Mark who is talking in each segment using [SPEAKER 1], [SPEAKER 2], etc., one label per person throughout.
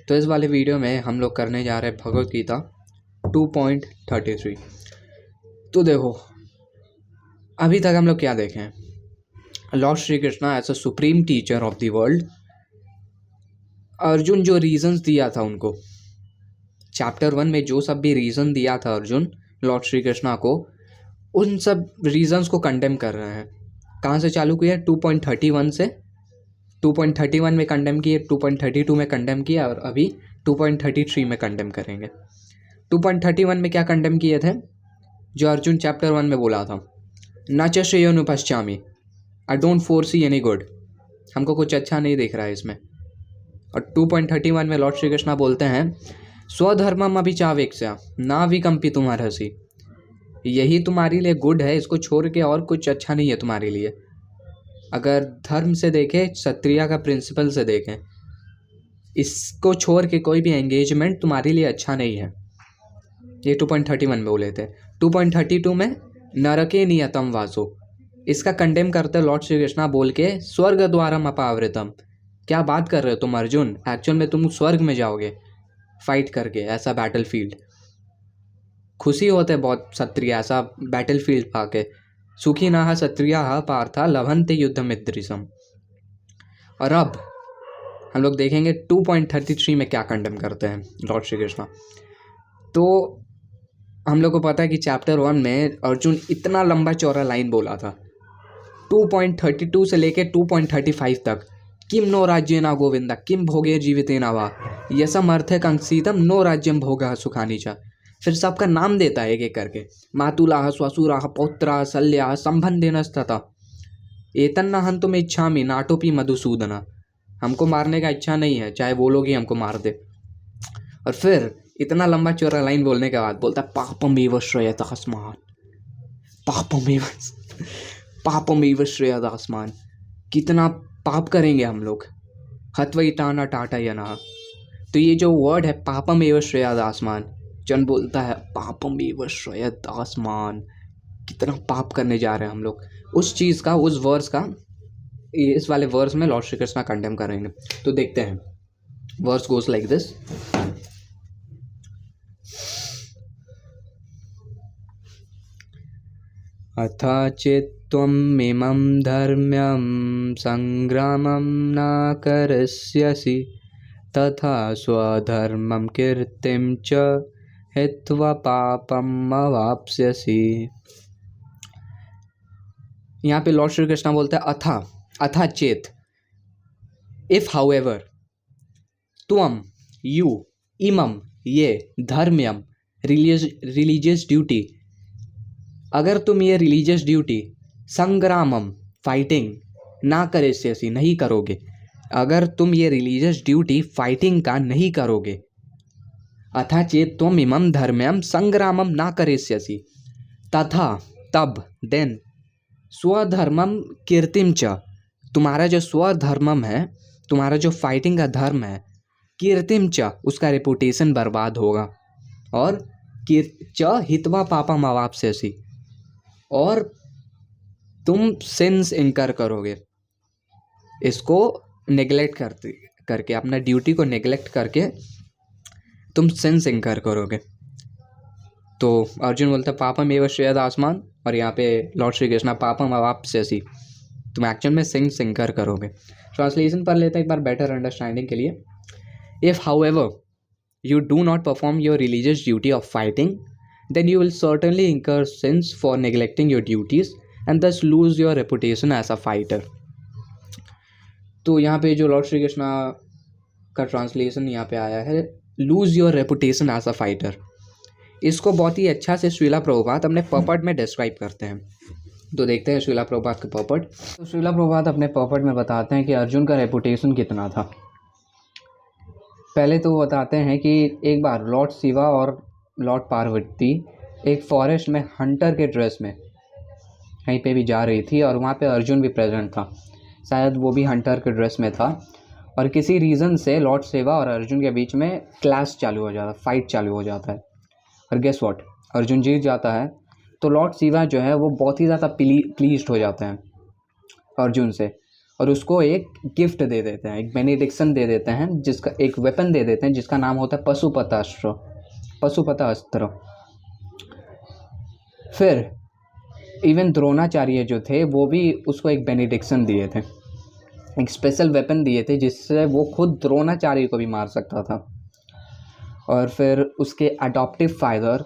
[SPEAKER 1] तो इस वाले वीडियो में हम लोग करने जा रहे हैं भगवत गीता 2.33। तो देखो अभी तक हम लोग क्या देखे हैं, Lord Shri Krishna as a supreme teacher of the world, Arjun जो रीजंस दिया था उनको, चैप्टर 1 में जो सब भी रीज़न दिया था अर्जुन लॉर्ड श्री कृष्णा को, उन सब रीजंस को कंडेम कर रहे हैं। कहाँ से चालू किया? 2.31 से। 2.31 में कंडेम किए, 2.32 में कंडेम किया और अभी 2.33 में कंडेम करेंगे। 2.31 में क्या कंडेम किए थे? जो अर्जुन चैप्टर 1 में बोला था, न च श्रेयोनुपश्चामि, I don't foresee any good, हमको कुछ अच्छा नहीं दिख रहा है इसमें। और 2.31 में लॉर्ड श्री कृष्णा बोलते हैं, स्वधर्मम अभिचावेक्ष्या ना विकम्पि तुम्हारसी, यही तुम्हारे लिए गुड है, इसको छोड़ के और कुछ अच्छा नहीं है तुम्हारे लिए। अगर धर्म से देखें, क्षत्रिय का प्रिंसिपल से देखें, इसको छोड़ के कोई भी एंगेजमेंट तुम्हारे लिए अच्छा नहीं है। ये 2.31 में बोले थे। 2.32 में नरके नियतम वासो, इसका कंडेम करते लॉर्ड श्री कृष्णा बोल के स्वर्ग द्वारम अपावृतम। क्या बात कर रहे हो तुम अर्जुन, एक्चुअल में तुम स्वर्ग में जाओगे फाइट करके, ऐसा बैटल फील्ड। खुशी होते बहुत क्षत्रिय ऐसा बैटल फील्ड पाके। सुखी नाह क्षत्रियाः पार्था लभन्ते युद्धमिदृशम। और अब हम लोग देखेंगे 2.33 में क्या कंडेम करते हैं लॉर्ड श्री कृष्णा। तो हम लोग को पता है कि चैप्टर 1 में अर्जुन इतना लंबा चौड़ा लाइन बोला था, 2.32 से लेके 2.35 तक, किम नो राज्येन गोविंदा किम भोगे जीवितेन वा यसमर्थे कंसीतम नो राज्यम भोगा सुखानी च। फिर सबका नाम देता है एक एक करके, मातुलाः स्वसुराः पौत्राः शल्याः संबंधिनस्तथा एतन्न हन्तुम इच्छामि नाटोपि मधुसूदन, हमको मारने का इच्छा नहीं है, चाहे वो लोग ही हमको मार दे। और फिर इतना लंबा चौड़ा लाइन बोलने के बाद बोलता है, पापमेव श्रेयतास्मान्, पापमेव श्रेयतास्मान्, कितना पाप करेंगे हम लोग, हत्वैताना टाटयनः। तो ये जो वर्ड है पापमेव श्रेयतास्मान्, जन बोलता है पापमेव श्रेयतास्मान्, कितना पाप करने जा रहे हैं हम लोग, उस चीज़ का, उस वर्स का इस वाले वर्स में लॉर्ड श्री कृष्णा कंडेम करेंगे। तो देखते हैं, वर्स गोस लाइक दिस, अथा चेत्त्वम् इमं धर्म्यं संग्रामं न करिष्यसि तथा स्वधर्मं कीर्तिं च हित्वा पापम अवाप्स्यसि। यहाँ पे लॉर्ड श्री कृष्णा बोलता है अथा चेत, इफ हाउएवर, त्वम यू, इमम ये, धर्म्यम रिलीजियस ड्यूटी, अगर तुम ये रिलीजियस ड्यूटी, संग्रामम फाइटिंग, ना करिष्यसि नहीं करोगे, अगर तुम ये रिलीजियस ड्यूटी फाइटिंग का नहीं करोगे, अथा चेत त्वम इमं धर्म्यम संग्रामम ना करिष्यसि तथा तब, देन, स्वधर्मम कीर्तिम च, तुम्हारा जो स्वधर्मम है, तुम्हारा जो फाइटिंग का धर्म है, कीर्तिम च, उसका रेपुटेशन बर्बाद होगा, और च हित्वा पापम अवाप्स्यसि, और तुम सिंस इनकर करोगे, इसको नेग्लेक्ट करके अपना ड्यूटी को नेग्लेक्ट करके तुम सिंस इनकर करोगे। तो अर्जुन बोलता है पापम एव श्रेयतास्मान्, और यहाँ पे लॉर्ड श्री कृष्णा पापम अवाप्स्यसि, तुम एक्चुअल में सिंस इनकर करोगे। ट्रांसलेशन पढ़ लेते हैं एक बार बेटर अंडरस्टैंडिंग के लिए। If however you do not perform your religious duty of fighting, then you will certainly incur sins for neglecting your duties and thus lose your reputation as a fighter. तो यहाँ पे जो Lord Shri Krishna का translation यहाँ पे आया है, lose your reputation as a fighter, इसको बहुत ही अच्छा से श्रीला प्रभुपाद अपने पपट में डिस्क्राइब करते हैं। तो देखते हैं श्रीला प्रभुपाद के पपट। तो श्रीला प्रभुपाद अपने पपट में बताते हैं कि अर्जुन का रेपुटेशन कितना था। पहले तो वो बताते हैं कि एक बार लॉर्ड शिवा और लॉर्ड पार्वती एक फॉरेस्ट में हंटर के ड्रेस में कहीं पे भी जा रही थी, और वहाँ पे अर्जुन भी प्रेजेंट था, शायद वो भी हंटर के ड्रेस में था, और किसी रीज़न से लॉर्ड शिवा और अर्जुन के बीच में क्लैश चालू हो जाता है, फाइट चालू हो जाता है, और गेस व्हाट, अर्जुन जीत जाता है। तो लॉर्ड शिवा जो है वो बहुत ही ज़्यादा प्लीज्ड हो जाते हैं अर्जुन से, और उसको एक गिफ्ट दे देते हैं, एक बेनेडिक्शन दे देते हैं, जिसका एक वेपन दे देते हैं जिसका नाम होता है पशुपतास्त्र, पशुपता अस्त्र। फिर इवन द्रोणाचार्य जो थे वो भी उसको एक बेनेडिक्शन दिए थे, एक स्पेशल वेपन दिए थे जिससे वो खुद द्रोणाचार्य को भी मार सकता था। और फिर उसके अडॉप्टिव फादर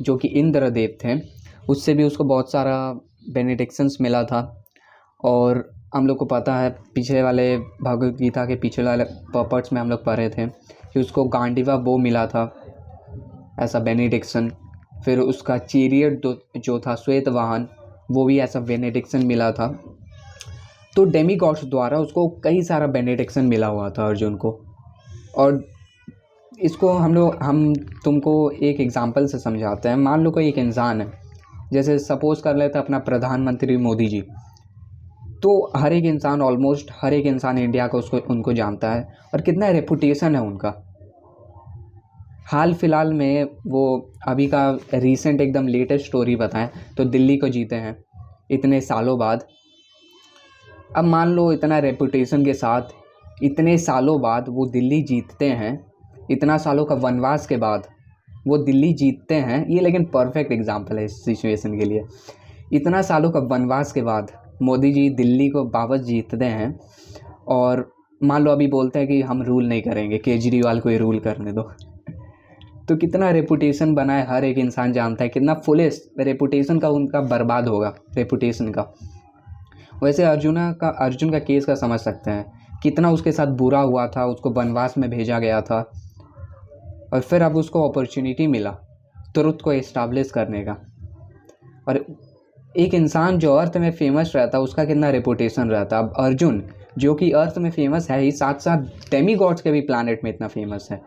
[SPEAKER 1] जो कि इंद्रदेव थे, उससे भी उसको बहुत सारा बेनेडिक्शंस मिला था। और हम लोग को पता है पिछले वाले भगवद गीता के पिछले वाले पर्ट्स में हम लोग पढ़े थे कि उसको गांडीवा बो मिला था ऐसा बेनेडिक्शन। फिर उसका चैरियट जो था श्वेत वाहन, वो भी ऐसा बेनेडिक्शन मिला था। तो डेमी गॉड्स द्वारा उसको कई सारा बेनेडिक्शन मिला हुआ था अर्जुन को। और इसको हम तुमको एक एग्जांपल से समझाते हैं। मान लो कोई एक इंसान है, जैसे सपोज कर लेते हैं अपना प्रधानमंत्री मोदी जी। तो हर एक इंसान, ऑलमोस्ट हर एक इंसान इंडिया का उनको जानता है और कितना रेपुटेशन है उनका। हाल फिलहाल में वो अभी का रीसेंट एकदम लेटेस्ट स्टोरी बताएं तो दिल्ली को जीते हैं इतने सालों बाद। अब मान लो इतना रेपुटेशन के साथ इतने सालों बाद वो दिल्ली जीतते हैं, इतना सालों का वनवास के बाद वो दिल्ली जीतते हैं। ये लेकिन परफेक्ट एग्जांपल है इस सिचुएशन के लिए। इतना सालों का वनवास के बाद मोदी जी दिल्ली को वापस जीतते हैं और मान लो अभी बोलते हैं कि हम रूल नहीं करेंगे, केजरीवाल को ही रूल करने दो। तो कितना रेपुटेशन बना है, हर एक इंसान जानता है कितना फुलिश रेपुटेशन का उनका बर्बाद होगा रेपुटेशन का। वैसे अर्जुन का केस का समझ सकते हैं, कितना उसके साथ बुरा हुआ था, उसको वनवास में भेजा गया था और फिर अब उसको अपॉर्चुनिटी मिला ट्रुथ को इस्टाब्लिश करने का। और एक इंसान जो अर्थ में फेमस रहता है उसका कितना रेपुटेशन रहता। अब अर्जुन जो कि अर्थ में फेमस है ही, साथ साथ डेमी गॉड्स के भी प्लानट में इतना फेमस है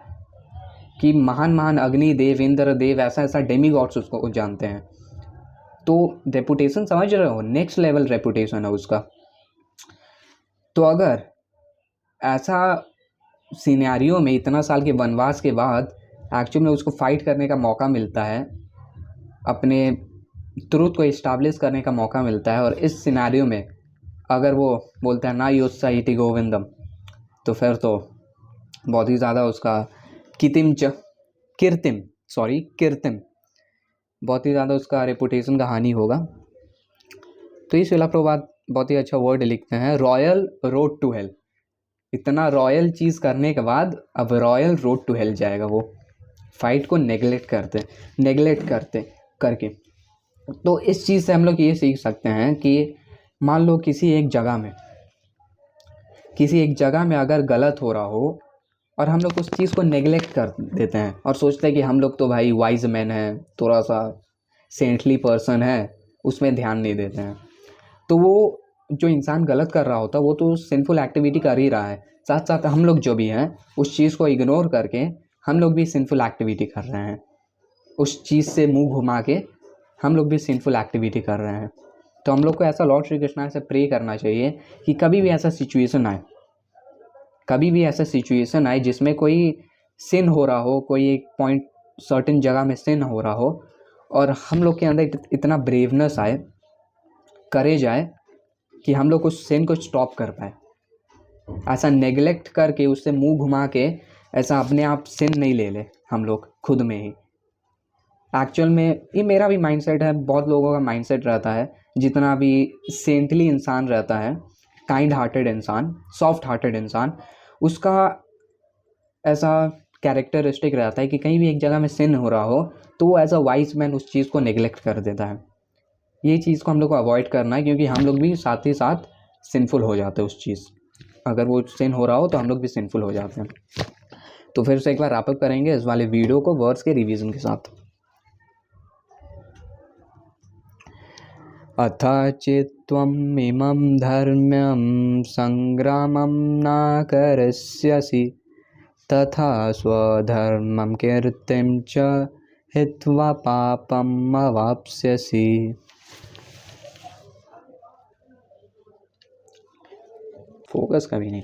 [SPEAKER 1] कि महान महान अग्निदेव, इंद्रदेव, ऐसा ऐसा डेमी गॉड्स उसको जानते हैं। तो रेपुटेशन समझ रहे हो, नेक्स्ट लेवल रेपुटेशन है उसका। तो अगर ऐसा सिनेरियो में इतना साल के वनवास के बाद एक्चुअल में उसको फाइट करने का मौका मिलता है, अपने ट्रुथ को इस्टाब्लिश करने का मौका मिलता है, और इस सिनेरियो में अगर वो बोलता है ना योत्सा इति गोविंदम, तो फिर तो बहुत ही ज़्यादा उसका कीर्तिम बहुत ही ज़्यादा उसका रेपुटेशन का हानि होगा। तो इस शिला प्रभुपाद बहुत ही अच्छा वर्ड लिखते हैं, रॉयल रोड टू हेल। इतना रॉयल चीज़ करने के बाद अब रॉयल रोड टू हेल जाएगा वो, फाइट को नेगलेक्ट करते करके। तो इस चीज़ से हम लोग ये सीख सकते हैं कि मान लो किसी एक जगह में अगर गलत हो रहा हो और हम लोग उस चीज़ को नेगलेक्ट कर देते हैं और सोचते हैं कि हम लोग तो भाई वाइज मैन हैं, थोड़ा सा सेंटली पर्सन है, उसमें ध्यान नहीं देते हैं। तो वो जो इंसान गलत कर रहा होता है वो तो सिंफुल एक्टिविटी कर ही रहा है, साथ साथ हम लोग जो भी हैं उस चीज़ को इग्नोर करके हम लोग भी सिंफुल एक्टिविटी कर रहे हैं, उस चीज़ से मुंह घुमा के हम लोग भी सिंफुल एक्टिविटी कर रहे हैं। तो हम लोग को ऐसा लॉर्ड श्री कृष्ण से प्रे करना चाहिए कि कभी भी ऐसा सिचुएशन आए जिसमें कोई सिन हो रहा हो, कोई एक पॉइंट सर्टेन जगह में सिन हो रहा हो, और हम लोग के अंदर इतना ब्रेवनेस आए, करेज आए कि हम लोग उस सिन को स्टॉप कर पाए। ऐसा नेगलेक्ट करके उससे मुंह घुमा के ऐसा अपने आप सिन नहीं ले ले हम लोग खुद में ही। एक्चुअल में ये मेरा भी माइंडसेट है, बहुत लोगों का माइंडसेट रहता है, जितना भी सेंटली इंसान रहता है, काइंड हार्टेड इंसान, सॉफ्ट हार्टेड इंसान, उसका ऐसा कैरेक्टरिस्टिक रहता है कि कहीं भी एक जगह में सिन हो रहा हो तो वो एज अ वाइज मैन उस चीज़ को नेगलेक्ट कर देता है। ये चीज़ को हम लोग को अवॉइड करना है, क्योंकि हम लोग भी साथ ही साथ सिंफुल हो जाते हैं उस चीज़। अगर वो सिन हो रहा हो तो हम लोग भी सिंफुल हो जाते हैं। तो फिर से एक बार रैपअप करेंगे इस वाले वीडियो को वर्ड्स के रिवीजन के साथ। अथ चेत्त्वम् इमं धर्म्यं संग्रामं न करिष्यसि तथा स्वधर्मं कीर्तिं च हित्वा पापम् अवाप्स्यसि। फोकस कभी नहीं।